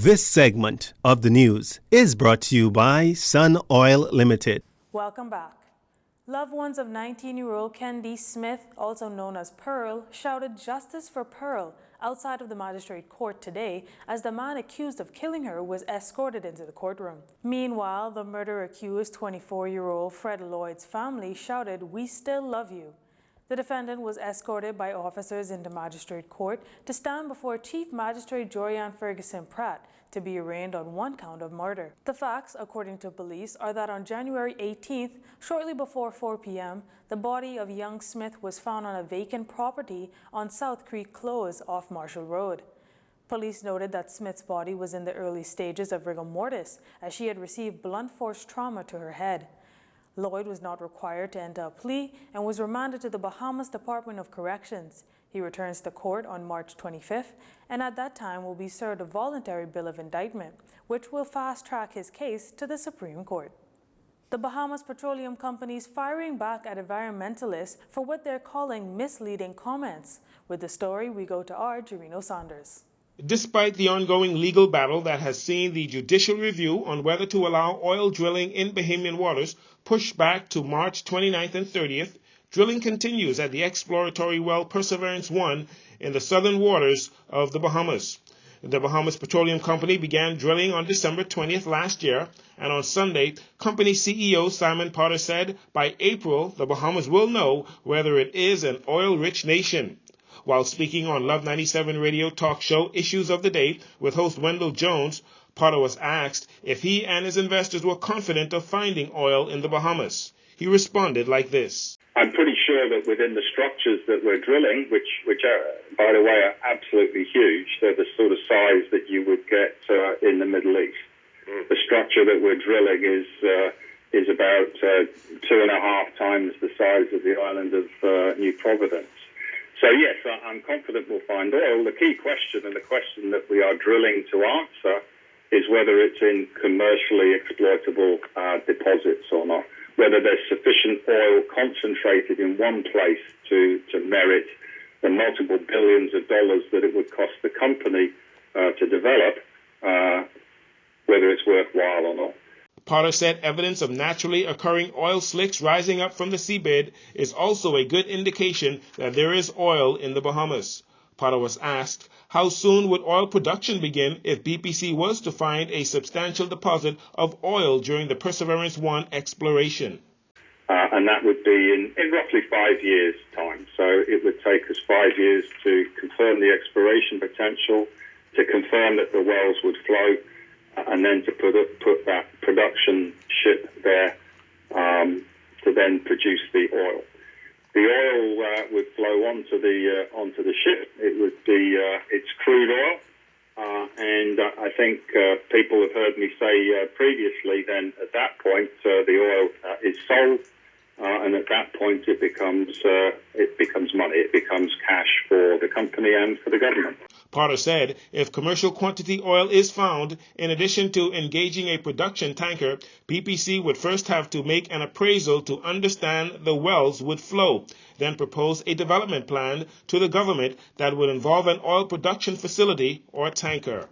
This segment of the news is brought to you by Sun Oil Limited. Welcome back. Loved ones of 19-year-old Kendi Smith, also known as Pearl, shouted justice for Pearl outside of the magistrate court today as the man accused of killing her was escorted into the courtroom. Meanwhile, the murder-accused 24-year-old Fred Lloyd's family shouted, "We still love you." The defendant was escorted by officers into magistrate court to stand before Chief Magistrate Jorianne Ferguson Pratt to be arraigned on one count of murder. The facts, according to police, are that on January 18th, shortly before 4 p.m., the body of young Smith was found on a vacant property on South Creek Close off Marshall Road. Police noted that Smith's body was in the early stages of rigor mortis as she had received blunt force trauma to her head. Lloyd was not required to enter a plea and was remanded to the Bahamas Department of Corrections. He returns to court on March 25th and at that time will be served a voluntary bill of indictment, which will fast-track his case to the Supreme Court. The Bahamas Petroleum Company's firing back at environmentalists for what they're calling misleading comments. With the story, we go to our Jerino Saunders. Despite the ongoing legal battle that has seen the judicial review on whether to allow oil drilling in Bahamian waters pushed back to March 29th and 30th, drilling continues at the exploratory well Perseverance 1 in the southern waters of the Bahamas. The Bahamas Petroleum Company began drilling on December 20th last year, and on Sunday, company CEO Simon Potter said by April, the Bahamas will know whether it is an oil-rich nation. While speaking on Love 97 radio talk show Issues of the Day with host Wendell Jones, Potter was asked if he and his investors were confident of finding oil in the Bahamas. He responded like this. I'm pretty sure that within the structures that we're drilling, which are, by the way, are absolutely huge, they're the sort of size that you would get in the Middle East. The structure that we're drilling is about 2.5 times the size of the island of New Providence. So yes, I'm confident we'll find oil. The key question, and the question that we are drilling to answer, is whether it's in commercially exploitable deposits or not, whether there's sufficient oil concentrated in one place to merit the multiple billions of dollars that it would cost the company to develop, whether it's worthwhile or not. Potter said evidence of naturally occurring oil slicks rising up from the seabed is also a good indication that there is oil in the Bahamas. Potter was asked how soon would oil production begin if BPC was to find a substantial deposit of oil during the Perseverance 1 exploration. And that would be in roughly 5 years' time. So it would take us 5 years to confirm the exploration potential, to confirm that the wells would flow, and then to put that production ship there to then produce the oil. The oil would flow onto the ship. It would be it's crude oil, and I think people have heard me say previously. Then at that point, the oil is sold, and at that point, it becomes money. It becomes cash for the company and for the government. Potter said if commercial quantity oil is found, in addition to engaging a production tanker, PPC would first have to make an appraisal to understand the wells would flow, then propose a development plan to the government that would involve an oil production facility or tanker.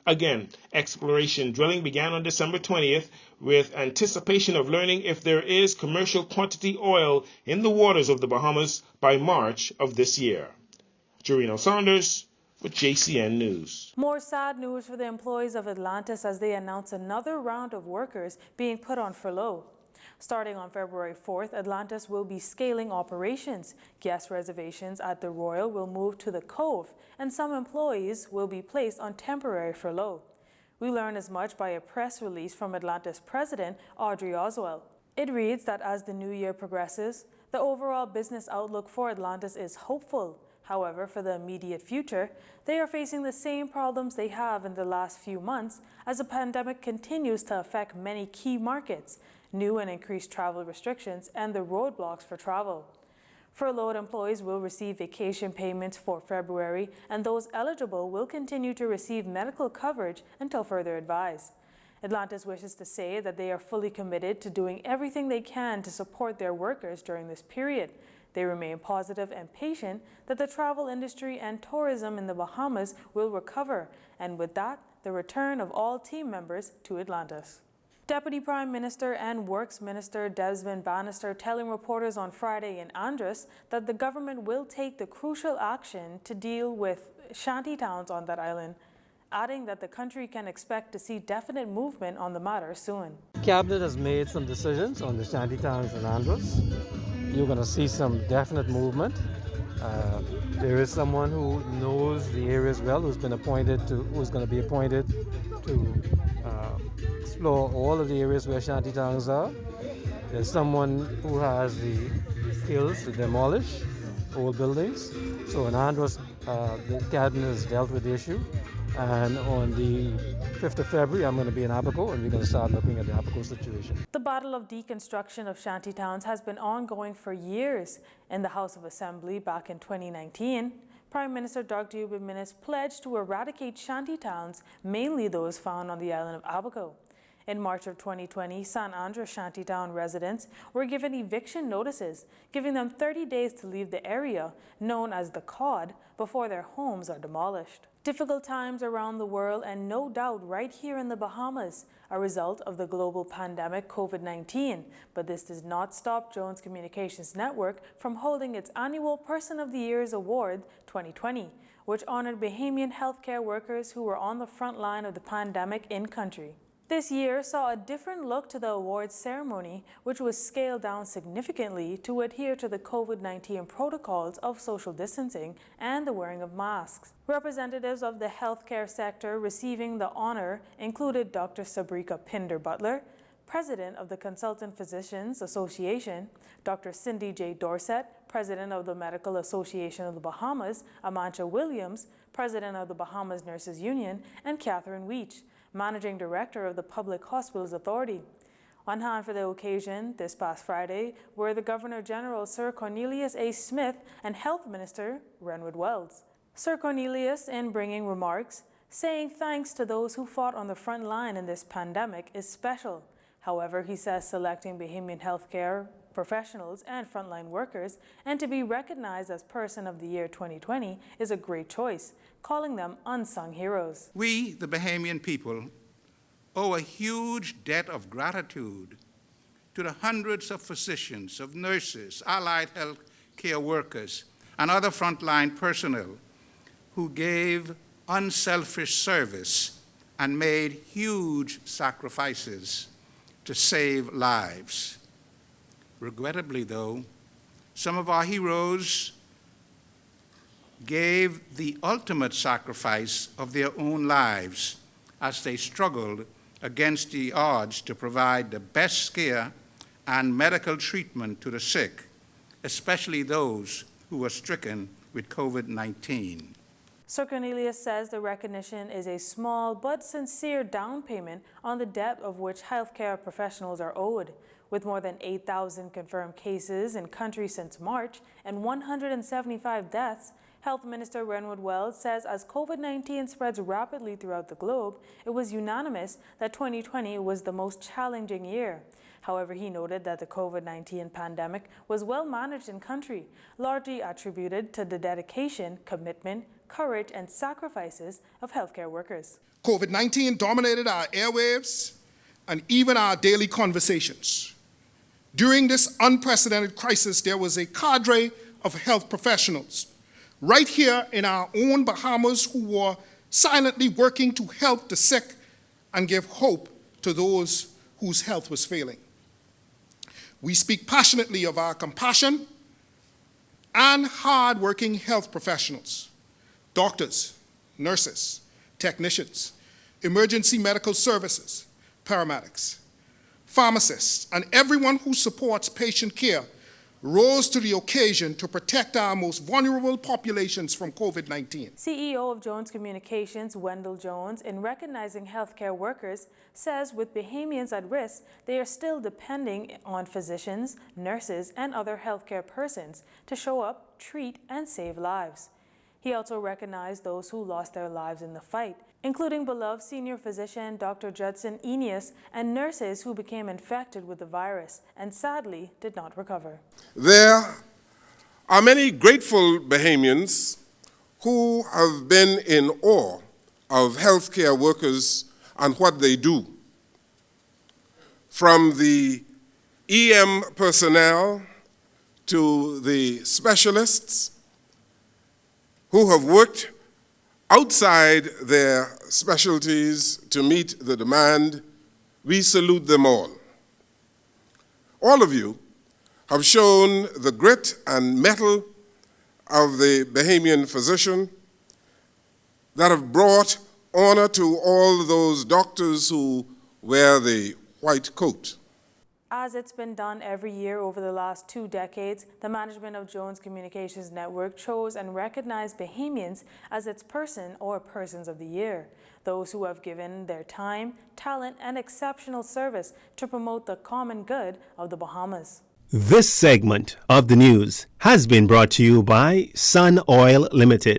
Again, exploration drilling began on December 20th with anticipation of learning if there is commercial quantity oil in the waters of the Bahamas by March of this year. Jerino Saunders with JCN News. More sad news for the employees of Atlantis as they announce another round of workers being put on furlough. Starting on February 4th, Atlantis will be scaling operations. Guest reservations at the Royal will move to the Cove, and some employees will be placed on temporary furlough. We learn as much by a press release from Atlantis President Audrey Oswald. It reads that as the new year progresses, the overall business outlook for Atlantis is hopeful. However, for the immediate future, they are facing the same problems they have in the last few months as the pandemic continues to affect many key markets, new and increased travel restrictions, and the roadblocks for travel. Furloughed employees will receive vacation payments for February, and those eligible will continue to receive medical coverage until further advised. Atlantis wishes to say that they are fully committed to doing everything they can to support their workers during this period. They remain positive and patient that the travel industry and tourism in the Bahamas will recover, and with that, the return of all team members to Atlantis. Deputy Prime Minister and Works Minister Desmond Bannister telling reporters on Friday in Andros that the government will take the crucial action to deal with shanty towns on that island, adding that the country can expect to see definite movement on the matter soon. Cabinet has made some decisions on the shanty towns in Andros. You're going to see some definite movement. There is someone who knows the areas well, who's going to be appointed to explore all of the areas where shanty towns are. There's someone who has the skills to demolish old buildings. So in Andros, the cabinet has dealt with the issue. And on the 5th of February, I'm going to be in Abaco, and we're going to start looking at the Abaco situation. The battle of deconstruction of shantytowns has been ongoing for years. In the House of Assembly back in 2019, Prime Minister Dr. Eubin Minnis pledged to eradicate shantytowns, mainly those found on the island of Abaco. In March of 2020, San Andres shantytown residents were given eviction notices, giving them 30 days to leave the area, known as the COD, before their homes are demolished. Difficult times around the world, and no doubt right here in the Bahamas, a result of the global pandemic COVID-19. But this does not stop Jones Communications Network from holding its annual Person of the Year's Award 2020, which honored Bahamian healthcare workers who were on the front line of the pandemic in country. This year saw a different look to the awards ceremony, which was scaled down significantly to adhere to the COVID-19 protocols of social distancing and the wearing of masks. Representatives of the healthcare sector receiving the honor included Dr. Sabrika Pinder-Butler, President of the Consultant Physicians Association, Dr. Cindy J. Dorset, President of the Medical Association of the Bahamas, Amancha Williams, President of the Bahamas Nurses Union, and Catherine Weech, Managing Director of the Public Hospitals Authority. On hand for the occasion this past Friday were the Governor General Sir Cornelius A. Smith and Health Minister Renwood Wells. Sir Cornelius, in bringing remarks, saying thanks to those who fought on the front line in this pandemic is special. However, he says selecting Bahamian healthcare professionals and frontline workers and to be recognized as Person of the Year 2020 is a great choice, calling them unsung heroes. We, the Bahamian people, owe a huge debt of gratitude to the hundreds of physicians, of nurses, allied health care workers, and other frontline personnel who gave unselfish service and made huge sacrifices to save lives. Regrettably, though, some of our heroes gave the ultimate sacrifice of their own lives as they struggled against the odds to provide the best care and medical treatment to the sick, especially those who were stricken with COVID-19. Sir Cornelius says the recognition is a small but sincere down payment on the debt of which healthcare professionals are owed. With more than 8,000 confirmed cases in country since March and 175 deaths, Health Minister Renwood Wells says as COVID-19 spreads rapidly throughout the globe, it was unanimous that 2020 was the most challenging year. However, he noted that the COVID-19 pandemic was well managed in country, largely attributed to the dedication, commitment, courage, and sacrifices of healthcare workers. COVID-19 dominated our airwaves and even our daily conversations. During this unprecedented crisis, there was a cadre of health professionals right here in our own Bahamas who were silently working to help the sick and give hope to those whose health was failing. We speak passionately of our compassion and hard-working health professionals, doctors, nurses, technicians, emergency medical services, paramedics, pharmacists, and everyone who supports patient care rose to the occasion to protect our most vulnerable populations from COVID-19. CEO of Jones Communications, Wendell Jones, in recognizing healthcare workers, says with Bahamians at risk, they are still depending on physicians, nurses, and other healthcare persons to show up, treat, and save lives. He also recognized those who lost their lives in the fight, including beloved senior physician Dr. Judson Eneas and nurses who became infected with the virus and sadly did not recover. There are many grateful Bahamians who have been in awe of healthcare workers and what they do. From the EM personnel to the specialists who have worked outside their specialties to meet the demand, we salute them all. All of you have shown the grit and mettle of the Bahamian physician that have brought honor to all those doctors who wear the white coat. As it's been done every year over the last 2 decades, the management of Jones Communications Network chose and recognized Bahamians as its person or persons of the year, those who have given their time, talent, and exceptional service to promote the common good of the Bahamas. This segment of the news has been brought to you by Sun Oil Limited.